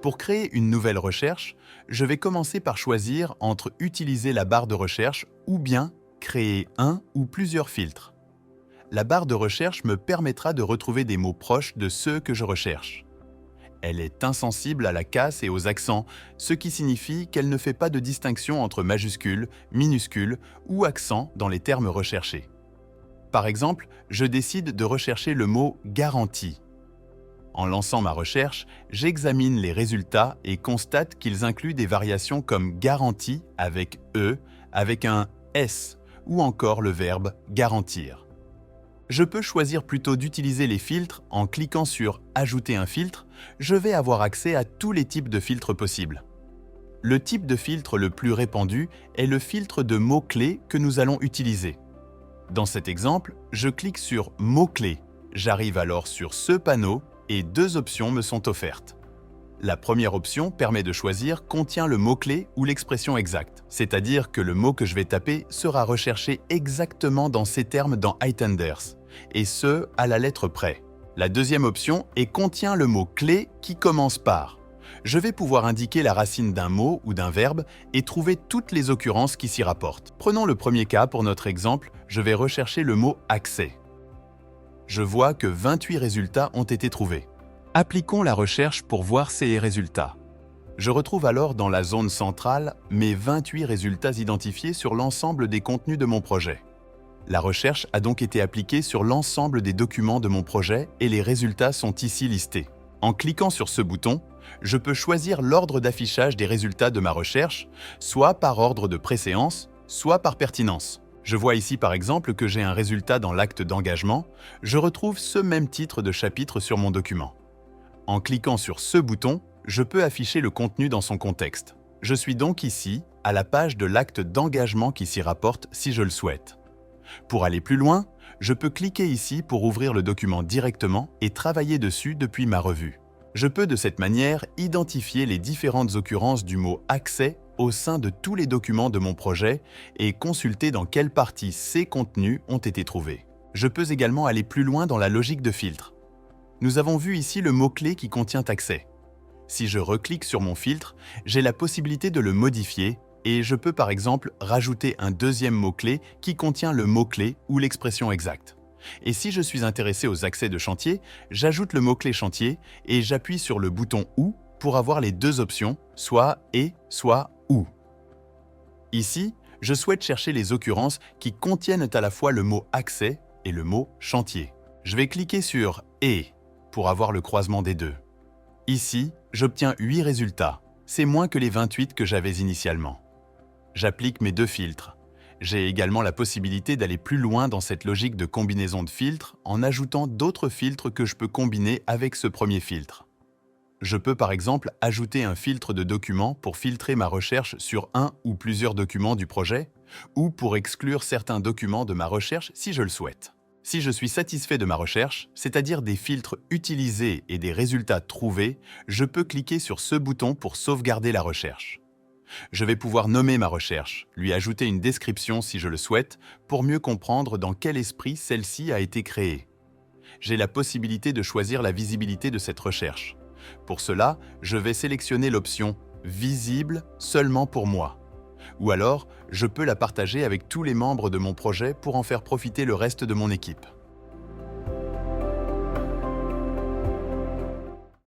Pour créer une nouvelle recherche, je vais commencer par choisir entre utiliser la barre de recherche ou bien créer un ou plusieurs filtres. La barre de recherche me permettra de retrouver des mots proches de ceux que je recherche. Elle est insensible à la casse et aux accents, ce qui signifie qu'elle ne fait pas de distinction entre majuscules, minuscules ou accents dans les termes recherchés. Par exemple, je décide de rechercher le mot « garantie ». En lançant ma recherche, j'examine les résultats et constate qu'ils incluent des variations comme « garantie » avec « e », avec un « s » ou encore le verbe « garantir ». Je peux choisir plutôt d'utiliser les filtres en cliquant sur « Ajouter un filtre », je vais avoir accès à tous les types de filtres possibles. Le type de filtre le plus répandu est le filtre de mots-clés que nous allons utiliser. Dans cet exemple, je clique sur « Mots-clés ». J'arrive alors sur ce panneau et deux options me sont offertes. La première option permet de choisir contient le mot-clé ou l'expression exacte, c'est-à-dire que le mot que je vais taper sera recherché exactement dans ces termes dans Itenders, et ce, à la lettre près. La deuxième option est contient le mot-clé qui commence par. Je vais pouvoir indiquer la racine d'un mot ou d'un verbe et trouver toutes les occurrences qui s'y rapportent. Prenons le premier cas pour notre exemple, je vais rechercher le mot « accès ». Je vois que 28 résultats ont été trouvés. Appliquons la recherche pour voir ces résultats. Je retrouve alors dans la zone centrale mes 28 résultats identifiés sur l'ensemble des contenus de mon projet. La recherche a donc été appliquée sur l'ensemble des documents de mon projet et les résultats sont ici listés. En cliquant sur ce bouton, je peux choisir l'ordre d'affichage des résultats de ma recherche, soit par ordre de préséance, soit par pertinence. Je vois ici par exemple que j'ai un résultat dans l'acte d'engagement, je retrouve ce même titre de chapitre sur mon document. En cliquant sur ce bouton, je peux afficher le contenu dans son contexte. Je suis donc ici, à la page de l'acte d'engagement qui s'y rapporte si je le souhaite. Pour aller plus loin, je peux cliquer ici pour ouvrir le document directement et travailler dessus depuis ma revue. Je peux de cette manière identifier les différentes occurrences du mot « accès » au sein de tous les documents de mon projet et consulter dans quelle partie ces contenus ont été trouvés. Je peux également aller plus loin dans la logique de filtre. Nous avons vu ici le mot-clé qui contient « accès ». Si je reclique sur mon filtre, j'ai la possibilité de le modifier et je peux par exemple rajouter un deuxième mot-clé qui contient le mot-clé ou l'expression exacte. Et si je suis intéressé aux accès de chantier, j'ajoute le mot-clé chantier et j'appuie sur le bouton « ou » pour avoir les deux options, soit « et » soit « ou ». Ici, je souhaite chercher les occurrences qui contiennent à la fois le mot « accès » et le mot « chantier ». Je vais cliquer sur « et » pour avoir le croisement des deux. Ici, j'obtiens 8 résultats, c'est moins que les 28 que j'avais initialement. J'applique mes deux filtres. J'ai également la possibilité d'aller plus loin dans cette logique de combinaison de filtres en ajoutant d'autres filtres que je peux combiner avec ce premier filtre. Je peux par exemple ajouter un filtre de documents pour filtrer ma recherche sur un ou plusieurs documents du projet, ou pour exclure certains documents de ma recherche si je le souhaite. Si je suis satisfait de ma recherche, c'est-à-dire des filtres utilisés et des résultats trouvés, je peux cliquer sur ce bouton pour sauvegarder la recherche. Je vais pouvoir nommer ma recherche, lui ajouter une description si je le souhaite, pour mieux comprendre dans quel esprit celle-ci a été créée. J'ai la possibilité de choisir la visibilité de cette recherche. Pour cela, je vais sélectionner l'option « Visible seulement pour moi ». Ou alors, je peux la partager avec tous les membres de mon projet pour en faire profiter le reste de mon équipe.